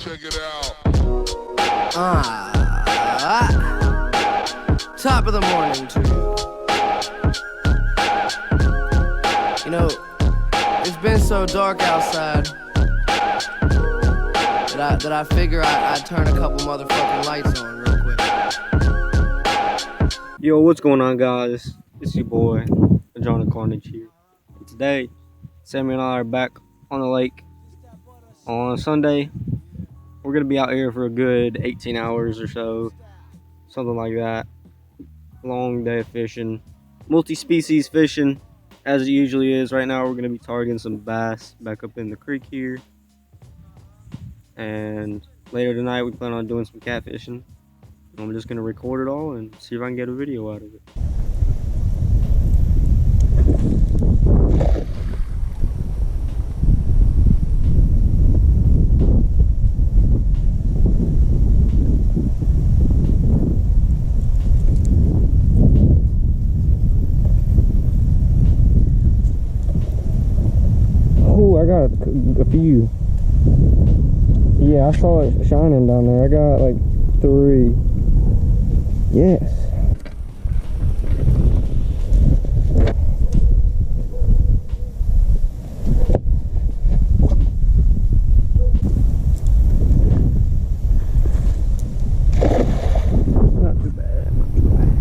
Check it out. Top of the morning to you. You know, it's been so dark outside that I figure I'd turn a couple motherfucking lights on real quick. Yo, what's going on, guys? It's your boy, John Carnage here. And today, Sammy and I are back on the lake on Sunday. We're gonna be out here for a good 18 hours or so, something like that. Long day of fishing, multi-species fishing, as it usually is. Right now, we're gonna be targeting some bass back up in the creek here, and later tonight, we plan on doing some catfishing. I'm just gonna record it all and see if I can get a video out of it. Oh, I got a few. Yeah, I saw it shining down there. I got like 3. Yes. Not too bad, not too bad.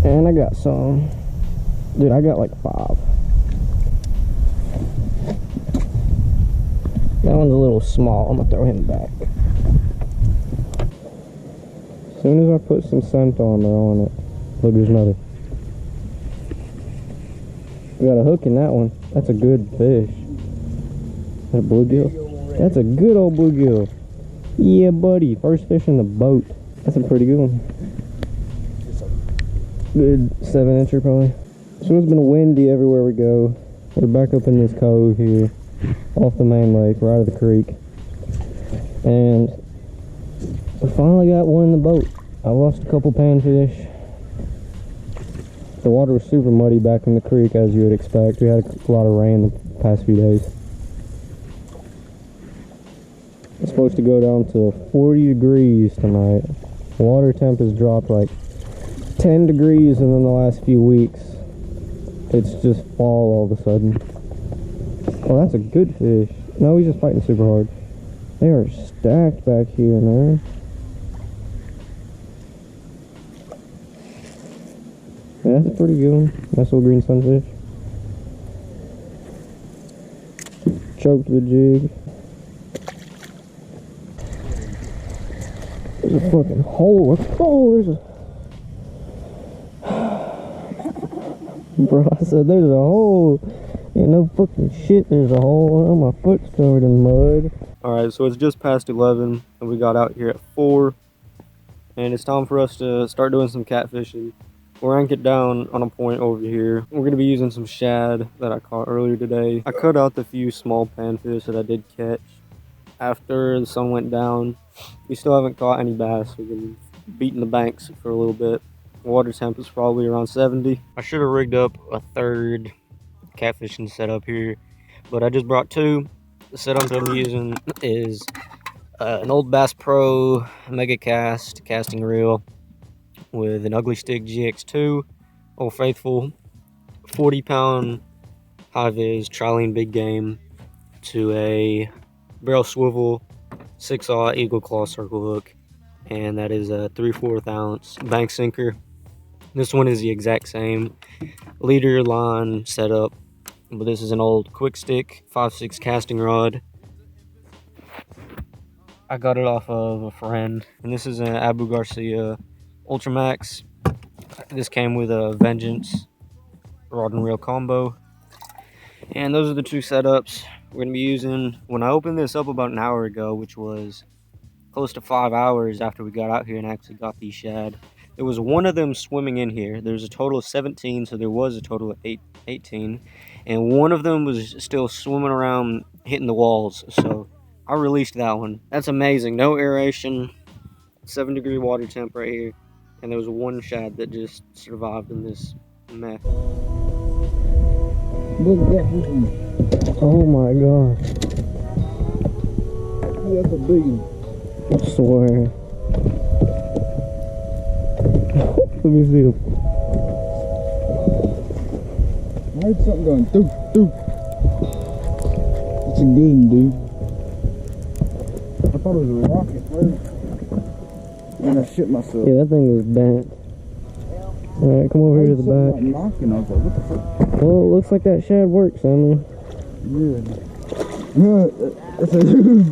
And I got some. Dude, I got like 5. That one's a little small. I'm gonna throw him back. As soon as I put some scent on, they're on it. Look, there's another. We got a hook in that one. That's a good fish. That bluegill? That's a good old bluegill. Yeah, buddy. First fish in the boat. That's a pretty good one. Good 7-incher probably. So it's been windy everywhere we go. We're back up in this cove here, off the main lake, right at the creek. And we finally got one in the boat. I lost a couple panfish. The water was super muddy back in the creek, as you would expect. We had a lot of rain the past few days. It's supposed to go down to 40 degrees tonight. Water temp has dropped like 10 degrees in the last few weeks. It's just fall all of a sudden. Oh, that's a good fish. No, he's just fighting super hard. They are stacked back here, man. Yeah, that's a pretty good one. Nice little green sunfish. Choked the jig. There's a fucking hole. Oh, there's a... Bro, I said there's a hole. Ain't no fucking shit, there's a hole. Oh, my foot's covered in mud. Alright, so it's just past 11 and we got out here at 4. And it's time for us to start doing some catfishing. We're anchored down on a point over here. We're going to be using some shad that I caught earlier today. I cut out the few small panfish that I did catch after the sun went down. We still haven't caught any bass. We've been beating the banks for a little bit. Water temp is probably around 70. I should have rigged up a 3rd catfishing setup here, but I just brought 2. The setup I'm using is an old Bass Pro Mega Cast casting reel with an Ugly Stick GX2, Old Faithful, 40-pound high-vis trilene big game to a barrel swivel 6/0 Eagle Claw circle hook, and that is a 3/4 ounce bank sinker. This one is the exact same leader line setup, but this is an old Quick Stick 5/6 casting rod. I got it off of a friend, and this is an Abu Garcia Ultramax. This came with a Vengeance rod and reel combo, and those are the 2 setups we're gonna be using. When I opened this up about an hour ago, which was close to 5 hours after we got out here and actually got these shad, there was one of them swimming in here. There's a total of 17, so there was a total of 18, and one of them was still swimming around hitting the walls, so I released that one. That's amazing. No aeration, 7-degree water temp right here, and there was one shad that just survived in this mess. Look at that one. Oh my god. That's a big one. I swear. Let me see him. I heard something going doop, doop. That's a good one, dude. I thought it was a rocket first. And I shit myself. Yeah, that thing was bent. Alright, come over here to the back. Like knocking. I was like, what the fuck? Well, it looks like that shad works, Emily. Yeah. Yeah, that's a huge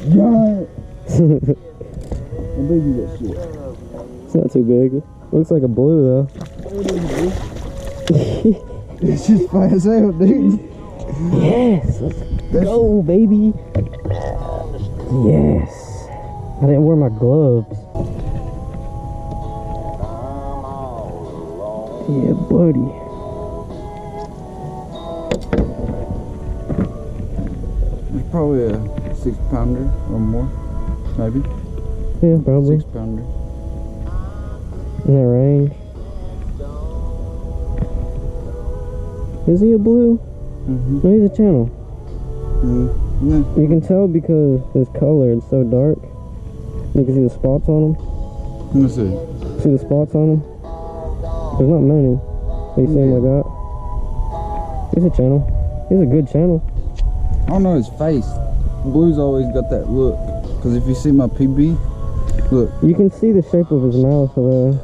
giant. How big is that shit? It's not too big. Looks like a blue, though. It's just fast out, dude. Yes! Let's go, baby! Yes! I didn't wear my gloves. Yeah, buddy. It's probably a 6-pounder or more, maybe. Yeah, probably. 6-pounder. In that range. Is he a blue? Mm-hmm. No, he's a channel. Yeah. You can tell because his color is so dark. You can see the spots on him. Let me see. See the spots on him? There's not many. You see him like that? He's a channel. He's a good channel. I don't know his face. Blue's always got that look. Because if you see my PB, look. You can see the shape of his mouth. Look,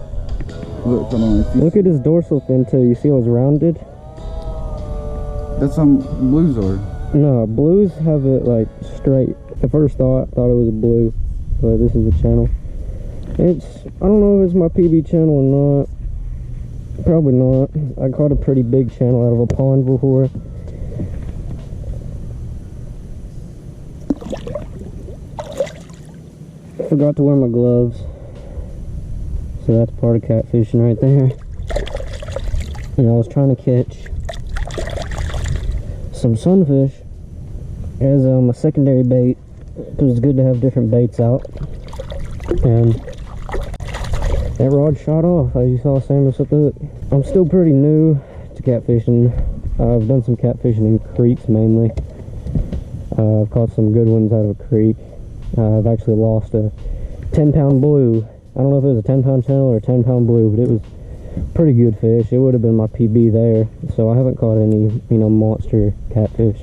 hold on. If you Look at his dorsal fin too. You see how it's rounded? That's how blues are. No, blues have it like straight. At first thought it was a blue, but this is a channel. I don't know if it's my PB channel or not. Probably not. I caught a pretty big channel out of a pond before. I forgot to wear my gloves. So that's part of catfishing right there. And I was trying to catch some sunfish as a secondary bait, because it's good to have different baits out. And that rod shot off, as you saw Sam just up the hook. I'm still pretty new to catfishing. I've done some catfishing in creeks mainly. I've caught some good ones out of a creek. I've actually lost a 10-pound blue. I don't know if it was a 10-pound channel or a 10-pound blue, but it was pretty good fish. It would have been my PB there. So I haven't caught any, monster catfish.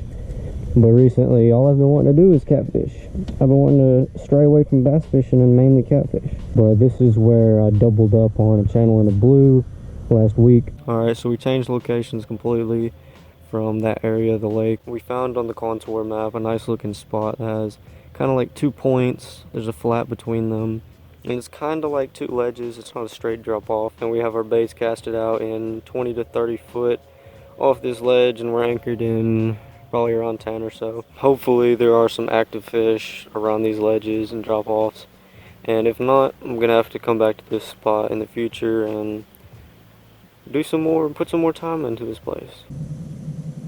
But recently, all I've been wanting to do is catfish. I've been wanting to stray away from bass fishing and mainly catfish. But this is where I doubled up on a channel in the blue last week. Alright, so we changed locations completely from that area of the lake. We found on the contour map a nice looking spot that has kind of like 2 points. There's a flat between them. And it's kind of like 2 ledges. It's not a straight drop off. And we have our baits casted out in 20 to 30 foot off this ledge, and we're anchored in probably around 10 or so. Hopefully there are some active fish around these ledges and drop offs. And if not, I'm gonna have to come back to this spot in the future and do some more, put some more time into this place.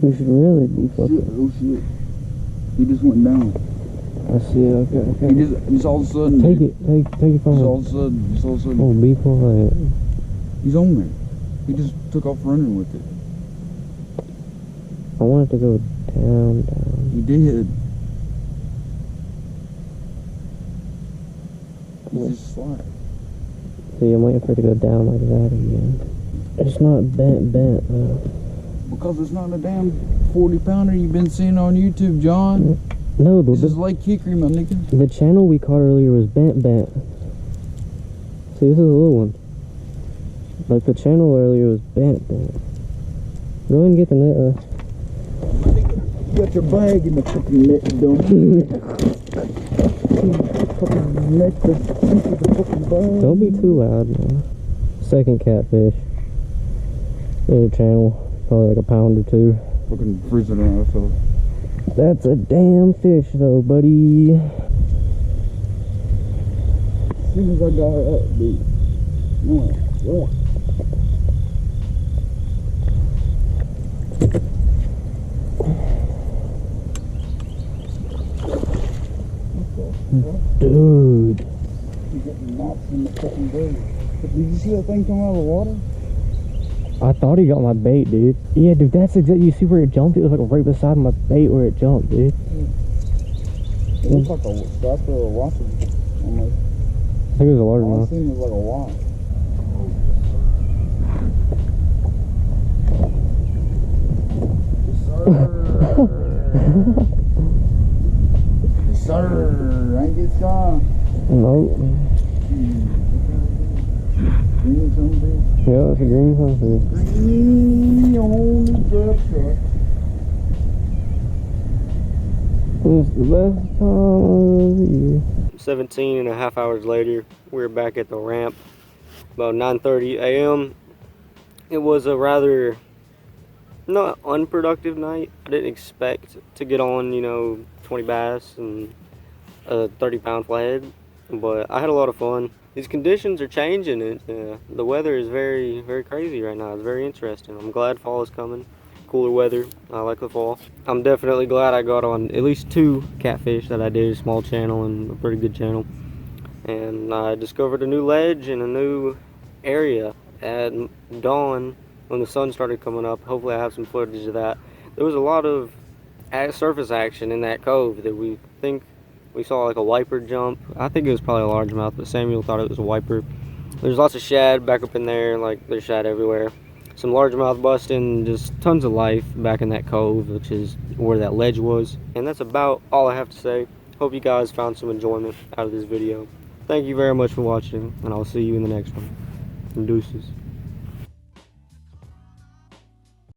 We should really be fucking. Shit, oh shit. He just went down. I see it, okay. He just all of a sudden. Take it phone. Just all of a sudden. Oh, be quiet. He's on there. He just took off running with it. I want it to go down. He did. He's just slack. See, I'm waiting for it to go down like that again. It's not bent though. Because it's not a damn 40-pounder you've been seeing on YouTube, John. No, this is Lake Hickory, my nigga. The channel we caught earlier was bent. See, this is a little one. Like the channel earlier was bent. Go ahead and get the net. You got your bag in the fucking net, don't you? Fucking net, the fucking bag. Don't be too loud, man. Second catfish. Little channel, probably like a pound or 2. Fucking freezing around, so. That's a damn fish though, buddy. As soon as I got her up, dude. What? Dude. keep getting knots in the fucking bird. Did you see that thing coming out of the water? I thought he got my bait, dude. Yeah, dude, that's exactly. You see where it jumped? It was like right beside my bait where it jumped, dude. It looks like a strap or a wasp. Almost. I think it was a large All I one. seen was like a wasp. Yes, sir. Ain't get some. Nope. Green sunfish. Yeah, it's a green sunfish. Green on the grub truck. It's the best time of the year. 17 and a half hours later, we're back at the ramp. About 9:30 a.m. It was a rather not unproductive night. I didn't expect to get on, 20 bass and a 30-pound flathead, but I had a lot of fun. These conditions are changing. The weather is very, very crazy right now. It's very interesting. I'm glad fall is coming. Cooler weather. I like the fall. I'm definitely glad I got on at least 2 catfish that I did, a small channel and a pretty good channel. And I discovered a new ledge and a new area at dawn when the sun started coming up. Hopefully I have some footage of that. There was a lot of surface action in that cove that we think we saw, like a wiper jump. I think it was probably a largemouth, but Samuel thought it was a wiper. There's lots of shad back up in there, like there's shad everywhere. Some largemouth busting, just tons of life back in that cove, which is where that ledge was. And that's about all I have to say. Hope you guys found some enjoyment out of this video. Thank you very much for watching, and I'll see you in the next one. Deuces.